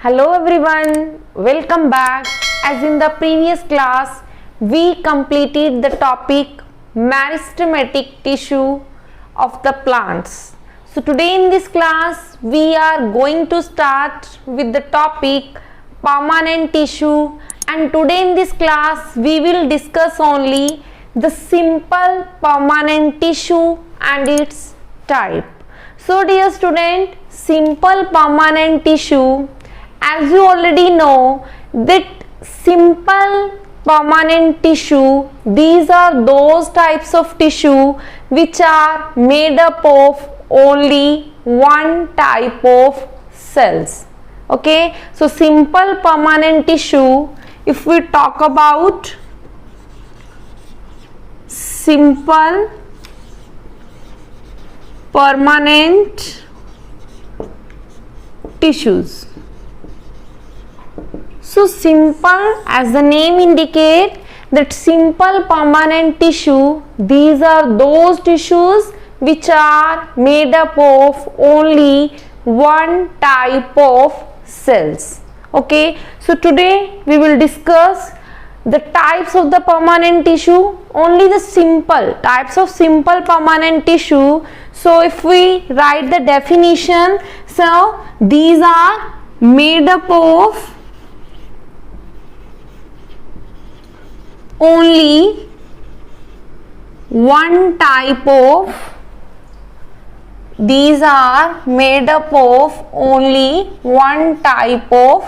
Hello everyone, welcome back. As in the previous class, we completed the topic meristematic tissue of the plants. So today in this class, we are going to start with the topic permanent tissue, and today in this class, we will discuss only the simple permanent tissue and its type. So dear student, simple permanent tissue, as you already know that simple permanent tissue, these are those types of tissue which are made up of only one type of cells. Okay, so simple permanent tissue, if we talk about simple permanent tissues. So simple, as the name indicate, that simple permanent tissue, these are those tissues which are made up of only one type of cells. Okay, so today we will discuss the types of the permanent tissue, only the simple types of simple permanent tissue. So if we write the definition, so these are made up of only one type of, these are made up of only one type of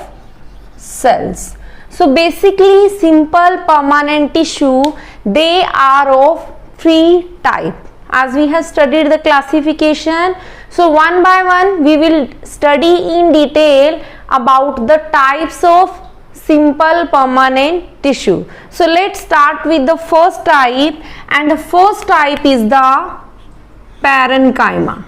cells. So basically simple permanent tissue, they are of three type. As we have studied the classification, so one by one we will study in detail about the types of simple permanent tissue. So let's start with the first type, and the first type is the parenchyma.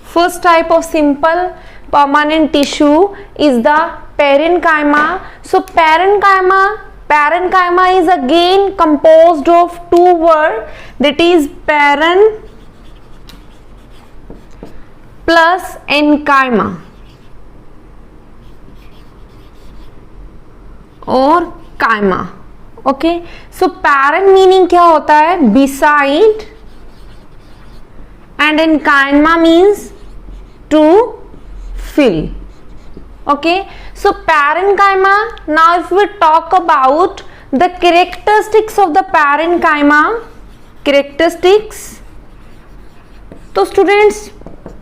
First type of simple permanent tissue is the parenchyma. So parenchyma is again composed of two words, that is paren plus enchyma or chyma. Okay, so paren meaning क्या होता है? Beside, and enchyma means to fill. Okay, so parenchyma, now if we talk about the characteristics of the parenchyma, so students,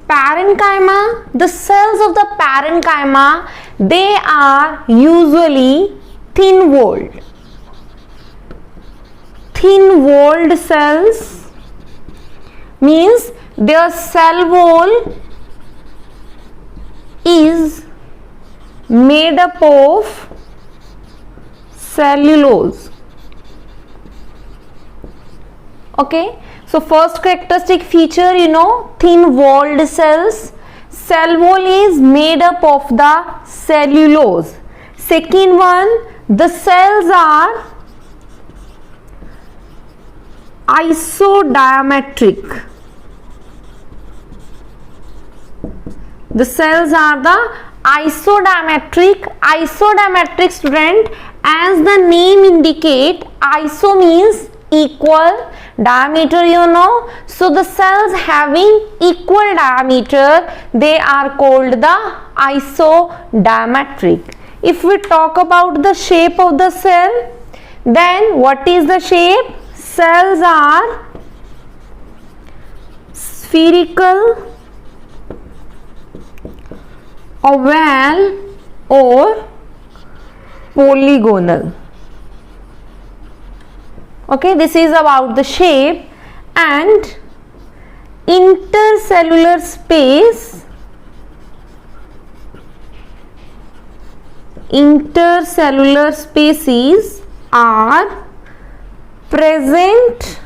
parenchyma, the cells of the parenchyma, they are usually thin-walled. Thin-walled cells means their cell wall is made up of cellulose. Okay, so first characteristic feature, thin walled cells. Cell wall is made up of the cellulose. Second one, the cells are isodiametric. The cells are the isodiametric. Isodiametric, student, as the name indicate, iso means equal, diameter so the cells having equal diameter, they are called the isodiametric. If we talk about the shape of the cell, then what is the shape? Cells are spherical, oval or polygonal. Okay, this is about the shape. And intercellular space, intercellular spaces are present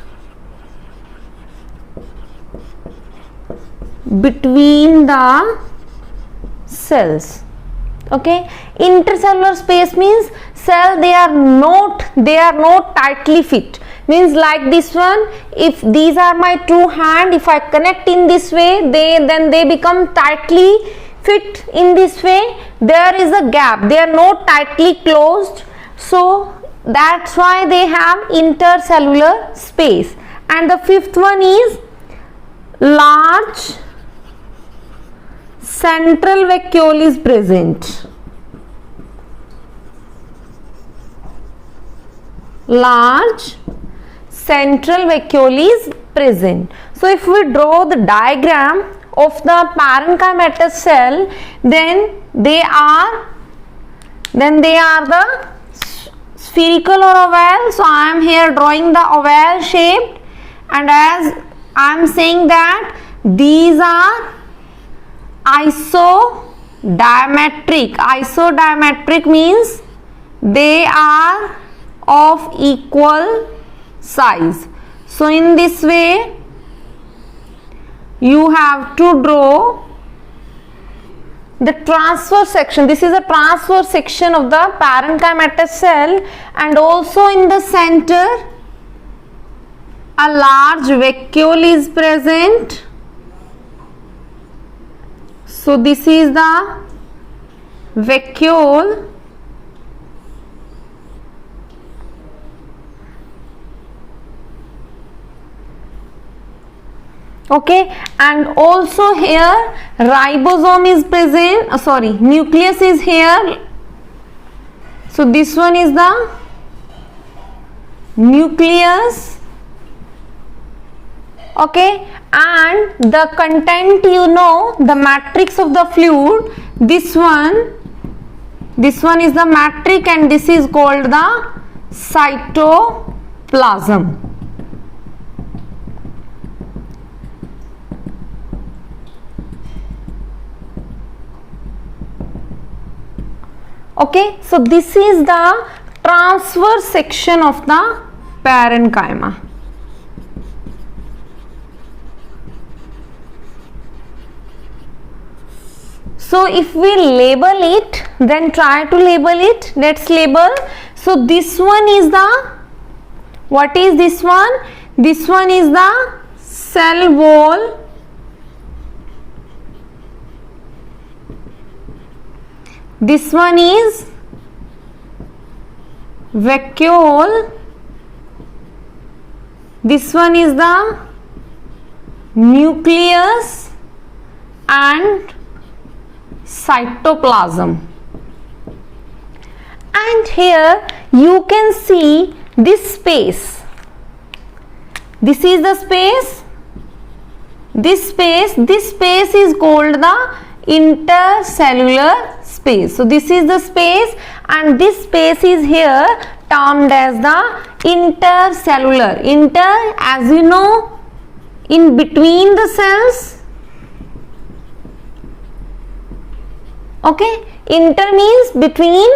between the cells. Okay, intercellular space means cell, they are not tightly fit. Means like this one, if these are my two hand, if I connect in this way, then they become tightly fit in this way. There is a gap, they are not tightly closed, so that's why they have intercellular space. And the fifth one is large central vacuole is present. Large central vacuole is present. So if we draw the diagram of the parenchymatous cell, then they are the spherical or oval. So I am here drawing the oval shaped, and as I am saying that these are isodiametric. Isodiametric means they are of equal size. So in this way you have to draw the transverse section. This is a transverse section of the parenchymatous cell, and also in the center a large vacuole is present. So this is the vacuole. Okay, and also here ribosome is present, nucleus is here. So this one is the nucleus. Okay, and the content, the matrix of the fluid, this one is the matrix, and this is called the cytoplasm. Okay, so this is the transverse section of the parenchyma. So if we label it, then try to label it. Let's label. So this one is the, what is this one? This one is the cell wall. This one is vacuole. This one is the nucleus and cytoplasm. And here you can see this space. This is the space. This space is called the intercellular space. So this is the space, and this space is here termed as the intercellular. Inter, as you know, in between the cells. Okay, inter means between,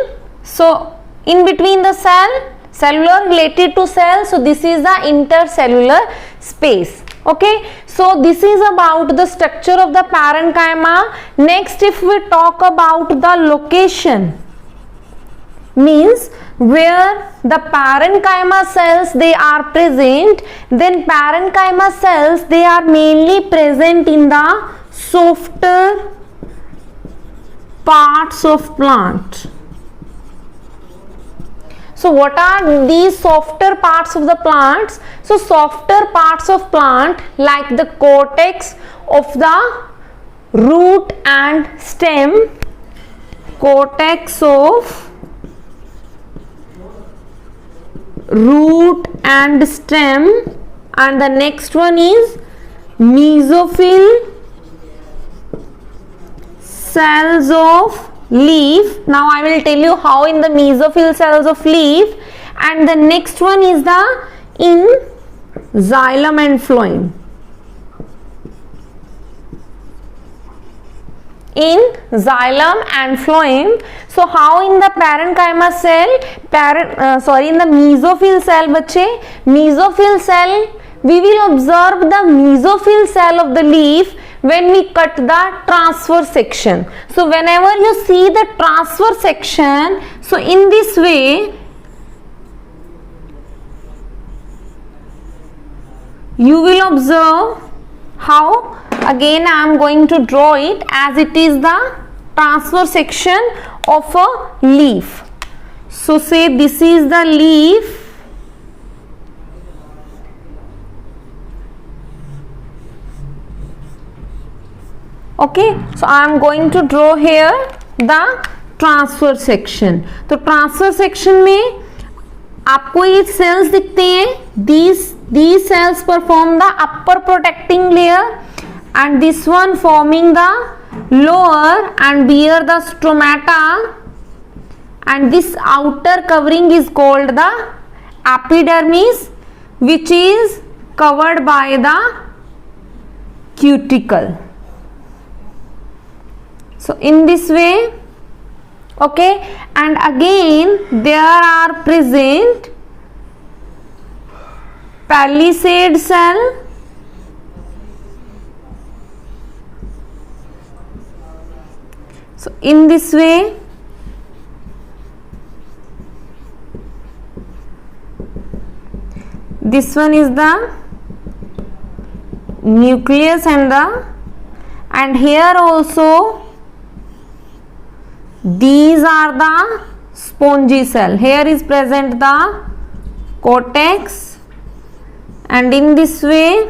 so in between the cell, cellular related to cell, so this is the intercellular space. Okay, so this is about the structure of the parenchyma. Next, if we talk about the location, means where the parenchyma cells they are present, then parenchyma cells they are mainly present in the softer parts of plant. So what are these softer parts of the plants? So softer parts of plant like the cortex of the root and stem, cortex of root and stem, and the next one is mesophyll cells of leaf. Now I will tell you how in the mesophyll cells of leaf. And the next one is the in xylem and phloem. In xylem and phloem. So how in the parenchyma cell, in the mesophyll cell, bache, mesophyll cell, we will observe the mesophyll cell of the leaf when we cut the transverse section. So whenever you see the transverse section, So in this way, you will observe how, again I am going to draw it as it is the transverse section of a leaf. So say this is the leaf, okay. So I am going to draw here the transverse section. तो transverse section में आपको ये cells दिखते हैं, these cells perform the upper protecting layer and this one forming the lower and bear the stomata, and this outer covering is called the epidermis, which is covered by the cuticle. So in this way, okay, and again there are present palisade cell, so in this way this one is the nucleus and here also these are the spongy cell. Here is present the cortex, and in this way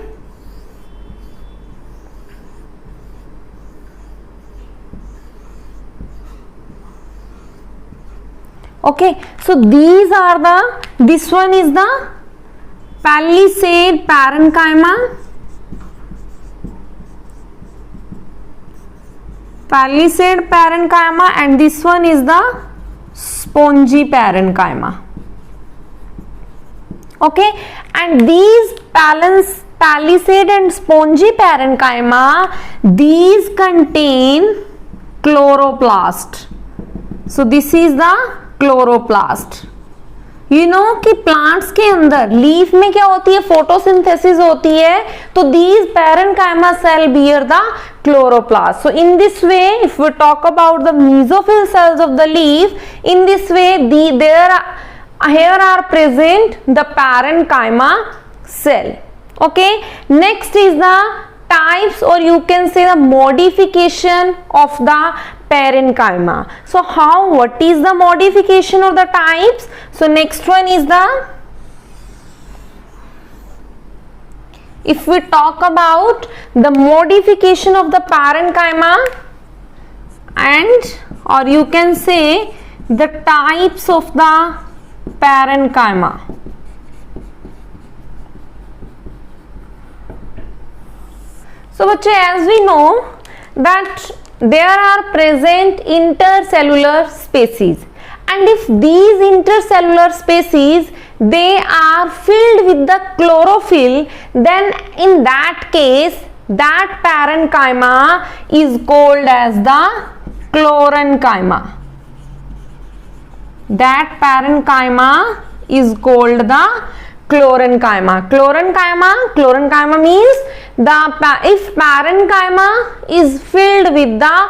okay. So these are the, this one is the palisade parenchyma, and this one is the spongy parenchyma, okay. And these palisade and spongy parenchyma, these contain chloroplast. So this is the chloroplast. You know कि plants के अंदर leaf में क्या होती है, photosynthesis होती है, तो these parenchyma cell bear the chloroplast. So in this way, if we talk about the mesophyll cells of the leaf, in this way here are present the parenchyma cell, okay. Next is the types, or you can say the modification of the parenchyma. So what is the modification of the types? So next one is the, if we talk about the modification of the parenchyma, and or you can say the types of the parenchyma. So बच्चे, as we know that there are present intercellular species, and if these intercellular species they are filled with the chlorophyll, then in that case that parenchyma is called as the chlorenchyma. That parenchyma is called the chlorenchyma. Chlorenchyma means if parenchyma is filled with the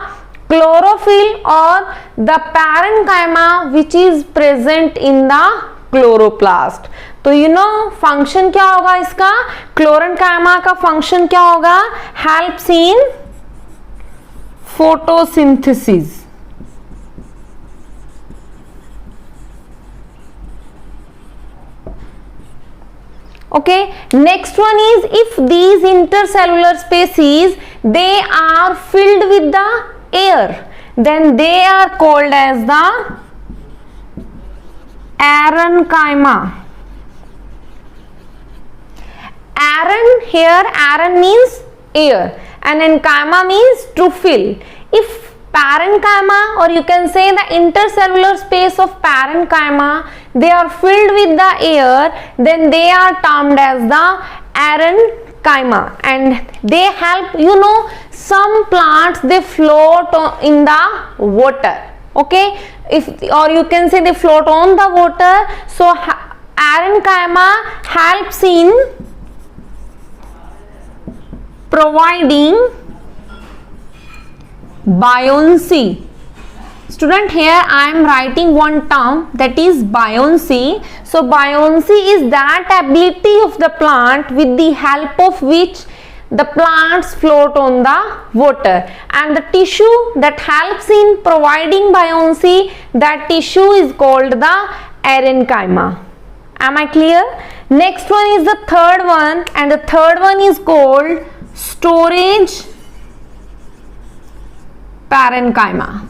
chlorophyll or the parenchyma which is present in the chloroplast. तो you know function क्या होगा इसका, chlorenchyma का function क्या होगा, helps in photosynthesis. Okay, next one is if these intercellular species they are filled with the air, then they are called as the aerenchyma. Aren means air and enchyma means to fill. If parenchyma, or you can say the intercellular space of parenchyma, they are filled with the air, then they are termed as the aerenchyma, and they help, you know, some plants they float in the water. Okay, if, or you can say they float on the water. So aerenchyma helps in providing buoyancy Student, here I am writing one term, that is buoyancy. So buoyancy is that ability of the plant with the help of which the plants float on the water, and the tissue that helps in providing buoyancy, that tissue is called the parenchyma. Am I clear? Next one is the third one, and the third one is called storage parenchyma.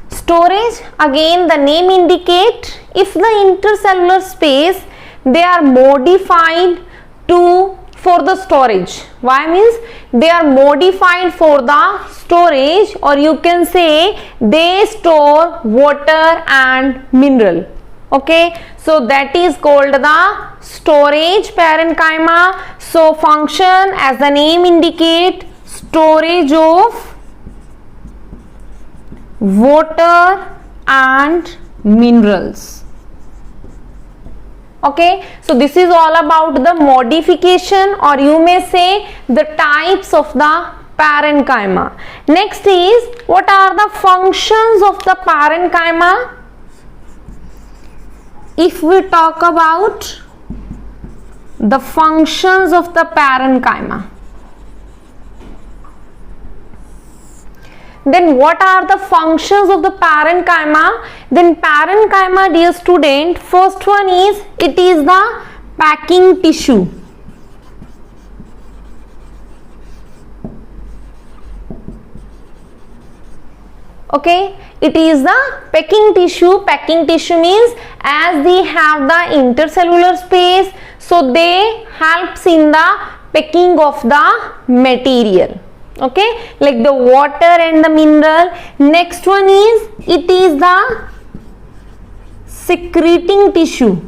Storage, again the name indicate, if the intercellular space they are modified for the storage. Why means they are modified for the storage, or you can say they store water and mineral. Okay, so that is called the storage parenchyma. So function, as the name indicate, storage of water and minerals. Okay, so this is all about the modification, or you may say the types of the parenchyma. Next is, what are the functions of the parenchyma? If we talk about the functions of the parenchyma, then what are the functions of the parenchyma? Then parenchyma, dear student, first one is, it is the packing tissue. Okay, it is the packing tissue. Packing tissue means as they have the intercellular space, so they helps in the packing of the material. Okay, like the water and the mineral. Next one is, it is the secreting tissue.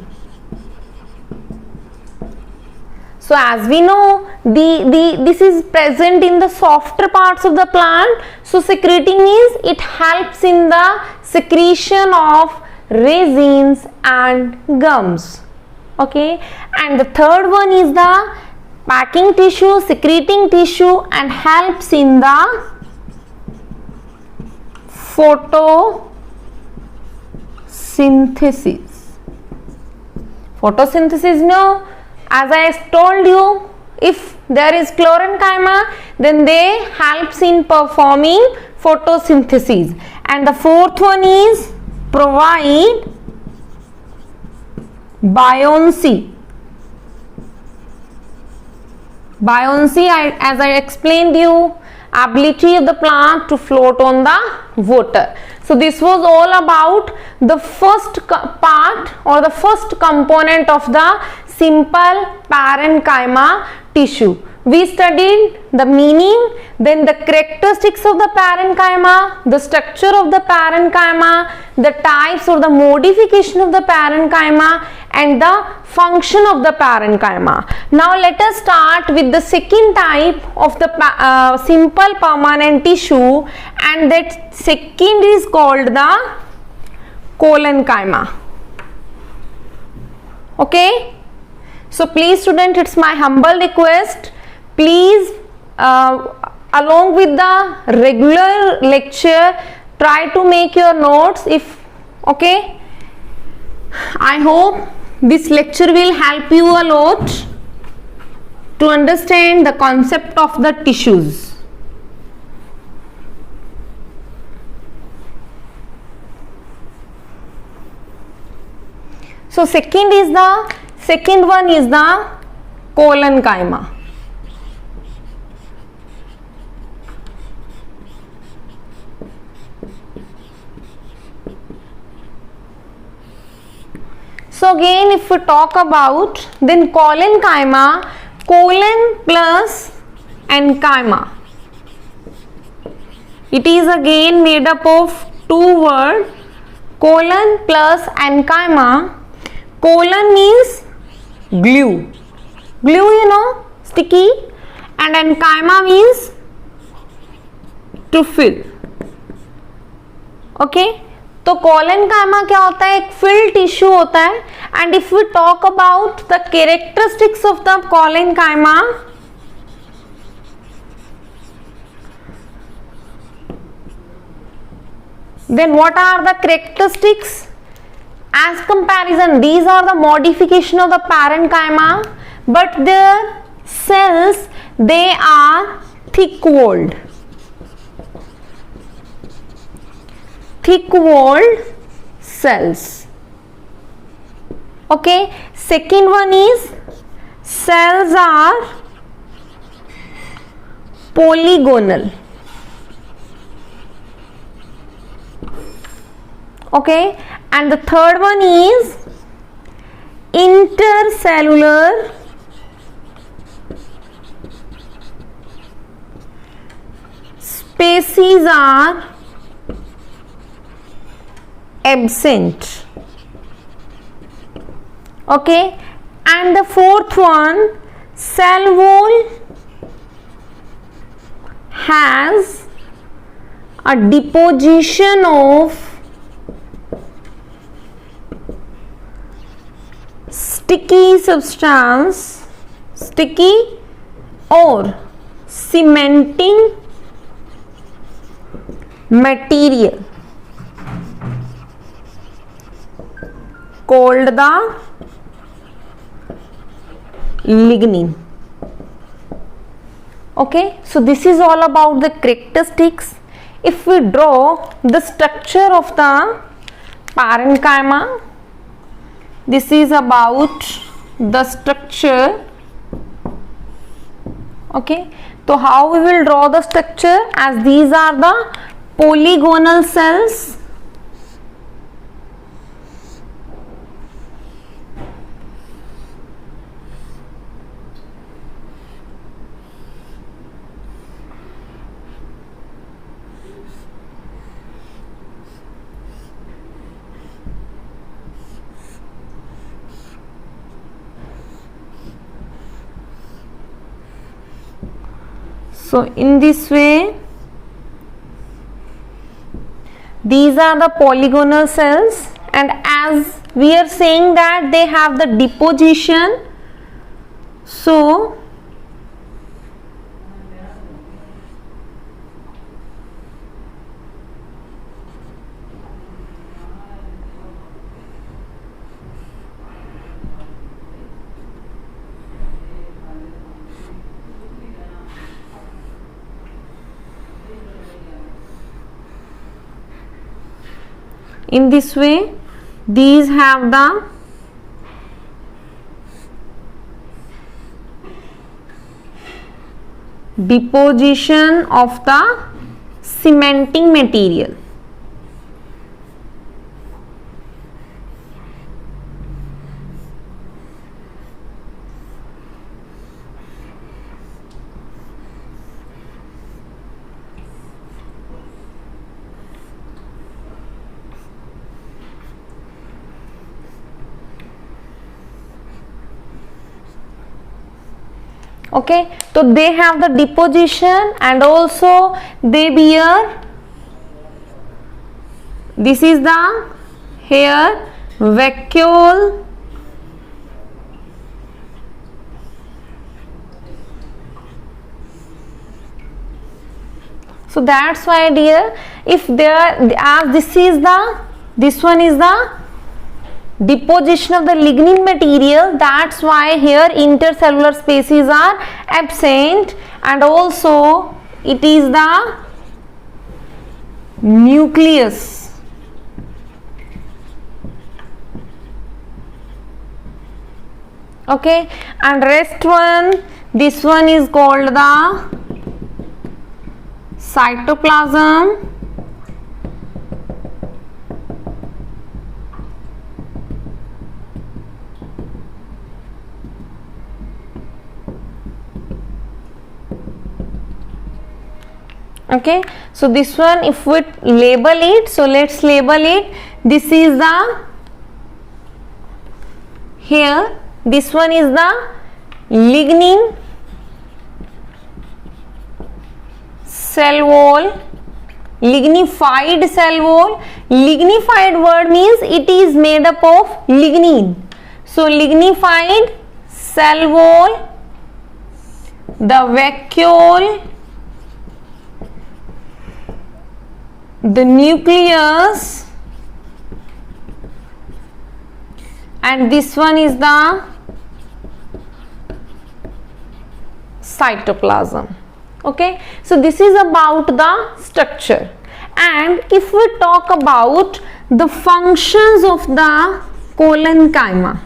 So as we know, this is present in the softer parts of the plant. So secreting means it helps in the secretion of resins and gums. Okay, and the third one is the packing tissue, secreting tissue, and helps in the photosynthesis. Photosynthesis, no, as I told you, if there is chlorenchyma, then they helps in performing photosynthesis. And the fourth one is provide buoyancy. Buoyancy, as I explained you, ability of the plant to float on the water. So this was all about the first part, or the first component of the simple parenchyma tissue. We studied the meaning, then the characteristics of the parenchyma, the structure of the parenchyma, the types or the modification of the parenchyma, and the function of the parenchyma. Now let us start with the second type of the simple permanent tissue, and that second is called the collenchyma. Okay, so please student, it's my humble request, please along with the regular lecture, try to make your notes. If okay, I hope this lecture will help you a lot to understand the concept of the tissues. So second one is the collenchyma. So again, if we talk about, then collenchyma, colon plus enchyma. It is again made up of two words, colon plus enchyma. Colon means glue. Glue, you know, sticky, and enchyma means to fill. Okay, तो collenchyma क्या होता है, एक filled tissue होता है. And if we talk about the characteristics of the collenchyma, then what are the characteristics as comparison? These are the modification of the parenchyma, but their cells, they are thick-walled. Thick-walled cells. Okay. Second one is cells are polygonal. Okay. And the third one is intercellular spaces are absent. Okay. And the fourth one, cell wall has a deposition of sticky substance, sticky or cementing material called the lignin. Okay, so this is all about the characteristics. If we draw the structure of the parenchyma, this is about the structure. Okay, so how we will draw the structure, as these are the polygonal cells. So in this way, these are the polygonal cells, and as we are saying that they have the deposition, so in this way these have the deposition of the cementing material. Okay, so they have the deposition, and also they bear, this is the here vacuole, so that's why dear, if there as this one is the deposition of the lignin material, that's why here intercellular spaces are absent, and also it is the nucleus. Okay, and rest one, this one is called the cytoplasm. Okay, so this one, if we label it, so let's label it, this is the here, this one is the lignin cell wall, lignified cell wall. Lignified word means it is made up of lignin. So lignified cell wall, the vacuole, the nucleus, and this one is the cytoplasm. Okay, so this is about the structure. And if we talk about the functions of the collenchyma,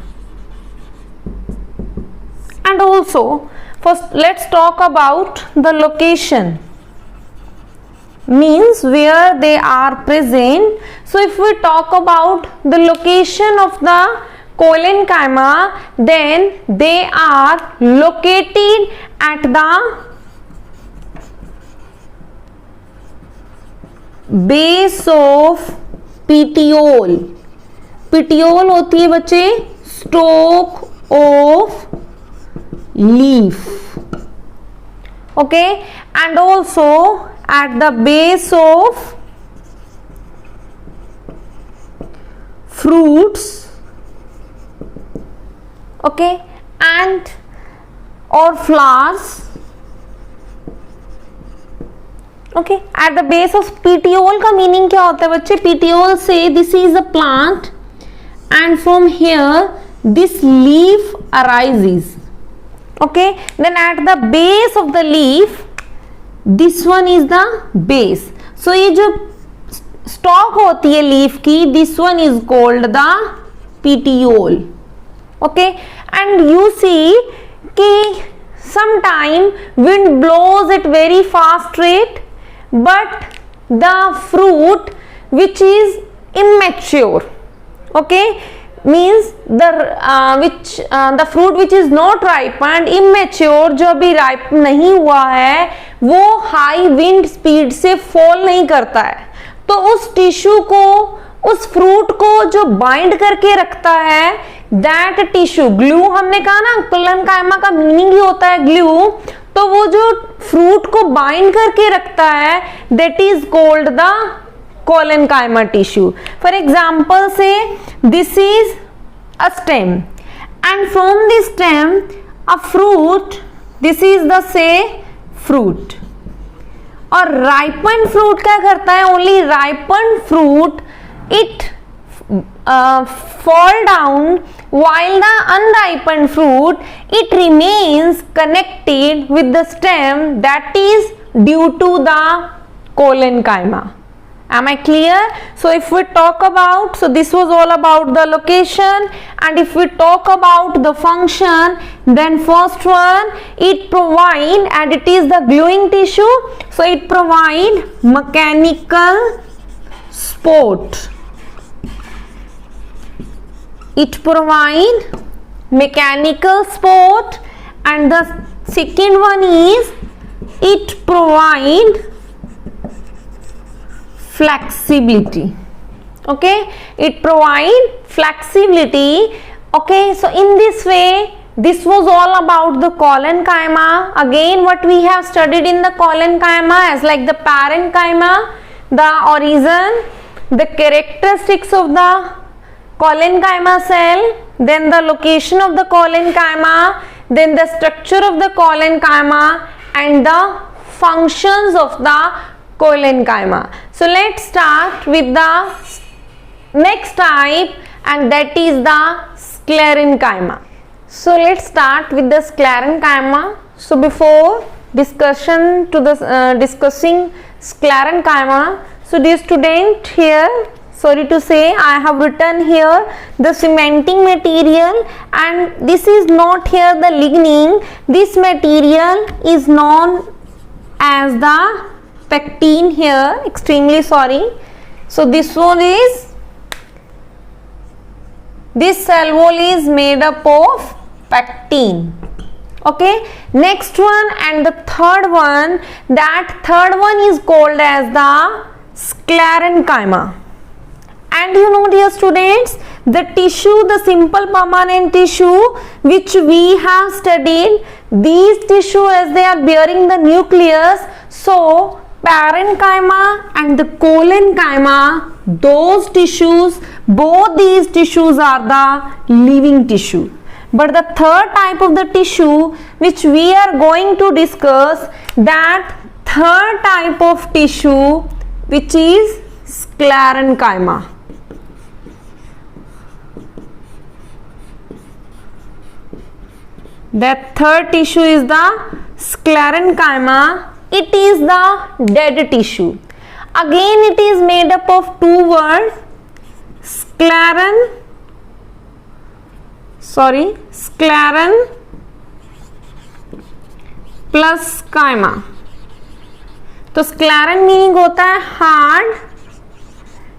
and also first let's talk about the location, means where they are present. So if we talk about the location of the collenchyma, then they are located at the base of petiole. petiole होती है बच्चे stalk of leaf. Okay, and also at the base of fruits. Okay, and or flowers. Okay, at the base of petiole का meaning क्या होता है बच्चे? petiole से this is a plant and from here this leaf arises. Okay, then at the base of the leaf, this one is the base. So ये जो stalk होती है leaf की, this one is called the petiole. Okay, and you see कि sometime wind blows at very fast rate, but the fruit which is immature, okay, means the fruit which is not ripened, immature, जो अभी ripe नहीं हुआ है, वो high wind speed से fall नहीं करता है. तो उस टिश्यू को, उस फ्रूट को जो बाइंड करके रखता है, दैट टिश्यू, ग्लू हमने कहा ना, कोलेनकाइमा का मीनिंग ही होता है ग्लू. तो वो जो फ्रूट को बाइंड करके रखता है, that is called the collenchyma tissue. For example say this is a stem and from this stem a fruit, this is the say fruit. और राइपन फ्रूट क्या करता है? Only ripen fruit it fall down, while the unripened fruit, it remains connected with the stem, that is due to the collenchyma. Am I clear? So if we talk about, so this was all about the location, and if we talk about the function, then first one, it provide, and it is the gluing tissue, so it provide mechanical support. It provide mechanical support, and the second one is it provide flexibility. Okay, it provide flexibility. Okay, so in this way, this was all about the collenchyma. Again, what we have studied in the collenchyma as like the parenchyma, the origin, the characteristics of the collenchyma cell, then the location of the collenchyma, then the structure of the collenchyma, and the functions of the collenchyma. So let's start with the next type, and that is the sclerenchyma. So let's start with the sclerenchyma. So before discussing sclerenchyma, so dear student, here, sorry to say, I have written here the cementing material, and this is not here the lignin. This material is known as the pectin here. Extremely sorry. So this one is, this cell wall is made up of pectin. Okay, next one and the third one, that third one is called as the sclerenchyma. And you know, dear students, the tissue, the simple permanent tissue which we have studied, these tissue as they are bearing the nucleus, so parenchyma and the collenchyma, those tissues, both these tissues are the living tissue. But the third type of the tissue which we are going to discuss, that third type of tissue which is sclerenchyma. That third tissue is the sclerenchyma. It is the dead tissue. Again it is made up of two words, scleren plus chyma. तो scleren meaning होता है hard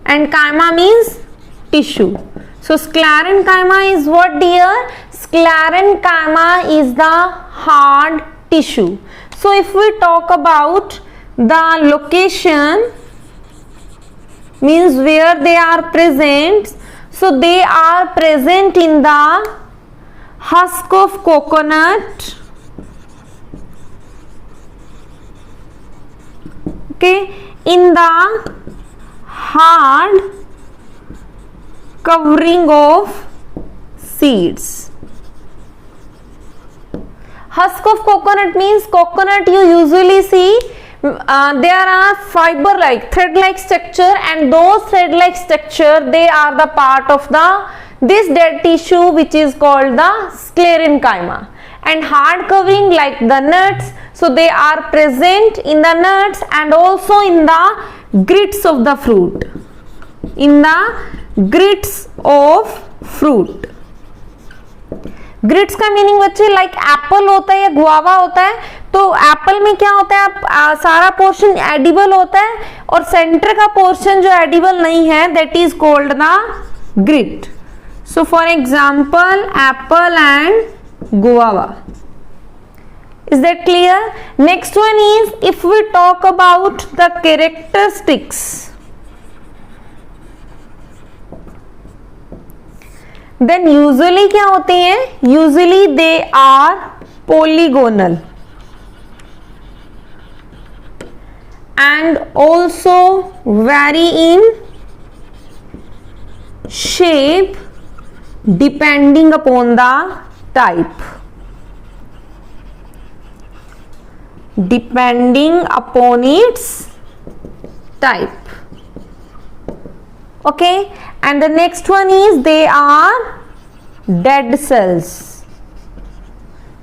and chyma means tissue. So sclerenchyma is what, dear? Sclerenchyma is the hard tissue. So if we talk about the location, means where they are present, so they are present in the husk of coconut, okay, in the hard covering of seeds. Husk of coconut means coconut you usually see there are fiber like thread like structure, and those thread like structure, they are the part of the this dead tissue which is called the sclerenchyma. And hard covering like the nuts, so they are present in the nuts and also in the grits of the fruit, in the grits of fruit. ग्रिट्स का meaning बच्चे like Apple होता है या guava होता है, तो Apple में क्या होता है, सारा पोर्शन एडिबल होता है और सेंटर का पोर्शन जो एडिबल नहीं है that is called the grit. So for example apple and guava. Is that clear? Next one is, if we talk about the characteristics, then usually क्या होते हैं, usually they are polygonal and also vary in shape depending upon the type. Depending upon its type. Okay, and the next one is they are dead cells.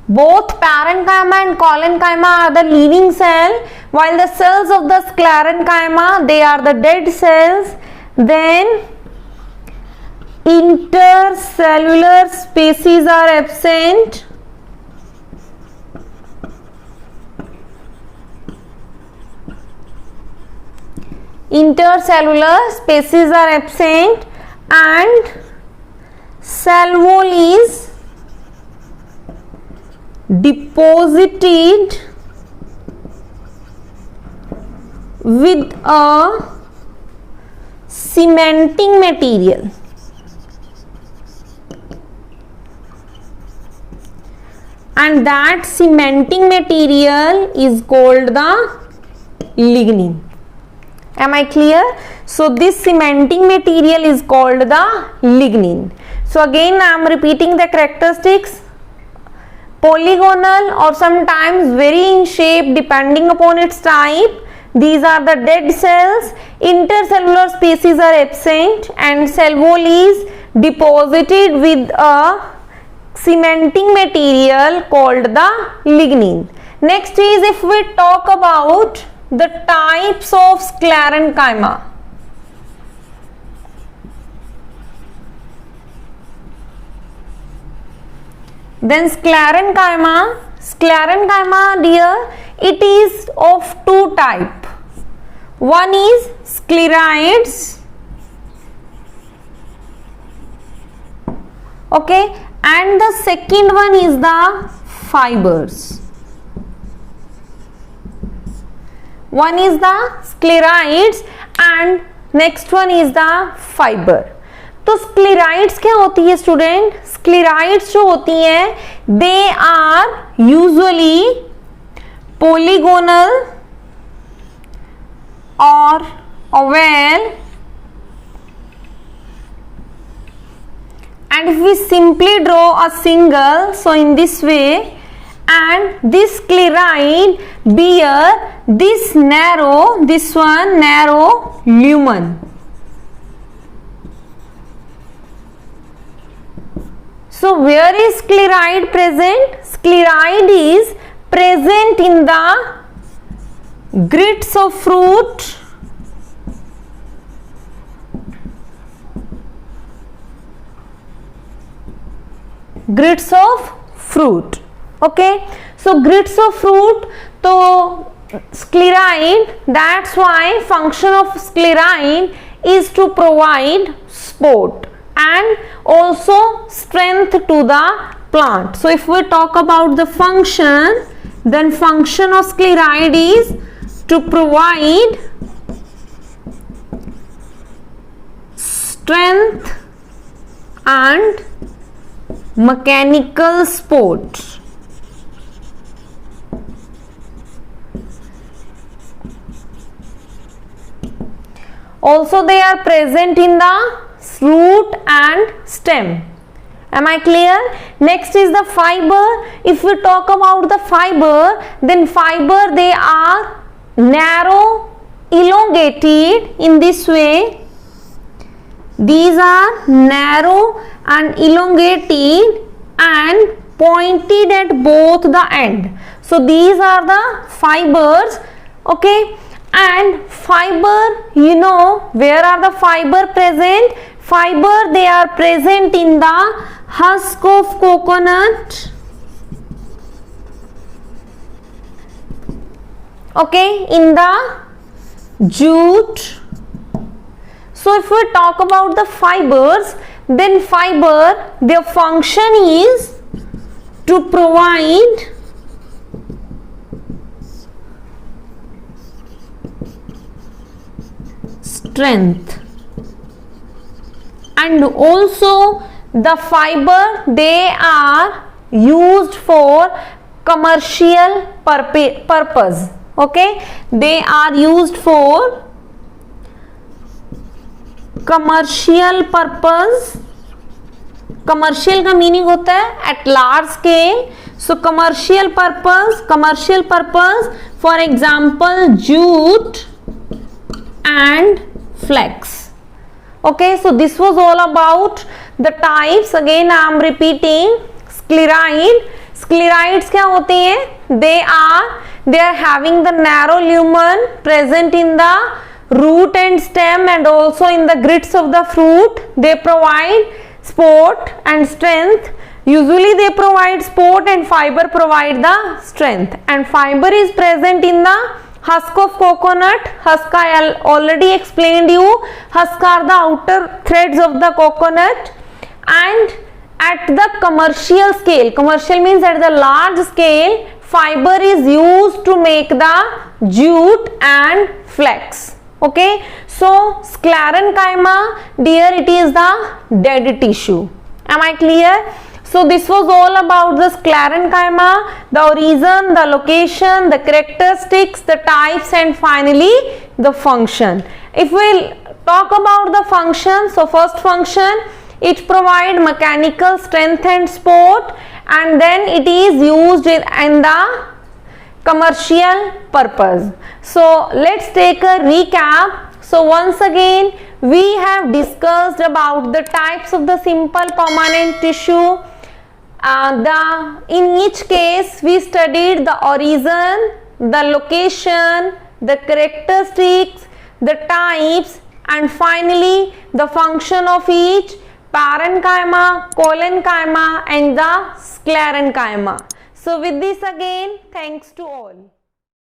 Both parenchyma and collenchyma are the living cell, while the cells of the sclerenchyma, they are the dead cells. Then intercellular species are absent. Intercellular species are absent and cell wall is deposited with a cementing material. And that cementing material is called the lignin. Am I clear? So this cementing material is called the lignin. So again I am repeating the characteristics. Polygonal or sometimes vary in shape depending upon its type. These are the dead cells. Intercellular species are absent and cell wall is deposited with a cementing material called the lignin. Next is, if we talk about the types of sclerenchyma. Then sclerenchyma, dear, it is of two types. One is sclerites, okay, and the second one is the fibers. One is the sclerites and next one is the fiber. तो sclerites क्या होती है student? Sclerites जो होती हैं, they are usually polygonal or oval, and if we simply draw a single, so in this way, and this scleroid bear this narrow, this one narrow lumen. So where is scleroid present? Scleroid is present in the grits of fruit, grits of fruit. Okay, so grits of fruit, so scleroid, that's why function of scleroid is to provide support and also strength to the plant. So if we talk about the function, then function of scleroid is to provide strength and mechanical support. Also they are present in the root and stem. Am I clear? Next is the fiber. If we talk about the fiber, then fiber, they are narrow, elongated in this way. These are narrow and elongated and pointed at both the end. So these are the fibers. Okay, and fiber, you know, where are the fiber present? Fiber, they are present in the husk of coconut. Okay, in the jute. So if we talk about the fibers, then fiber, their function is to provide strength, and also the fiber, they are used for commercial purpose. Okay, they are used for commercial purpose. Commercial का meaning होता है at large scale. So commercial purpose for example jute and flax. Okay, so this was all about the types. Again I am repeating. Scleroid, scleroids क्या होते हैं? They are having the narrow lumen present in the root and stem and also in the grits of the fruit. They provide support and strength. Usually they provide support and fiber provide the strength, and fiber is present in the husk of coconut. Husk I already explained you. Husk are the outer threads of the coconut. And at the commercial scale, commercial means at the large scale, fiber is used to make the jute and flax. Okay, so sclerenchyma, dear, it is the dead tissue. Am I clear? So this was all about the sclerenchyma, the origin, the location, the characteristics, the types, and finally the function. If we talk about the function, so first function, it provides mechanical strength and support, and then it is used in the commercial purpose. So let's take a recap. So once again we have discussed about the types of the simple permanent tissue. In each case we studied the origin, the location, the characteristics, the types, and finally the function of each: parenchyma, collenchyma, and the sclerenchyma. So with this again, thanks to all.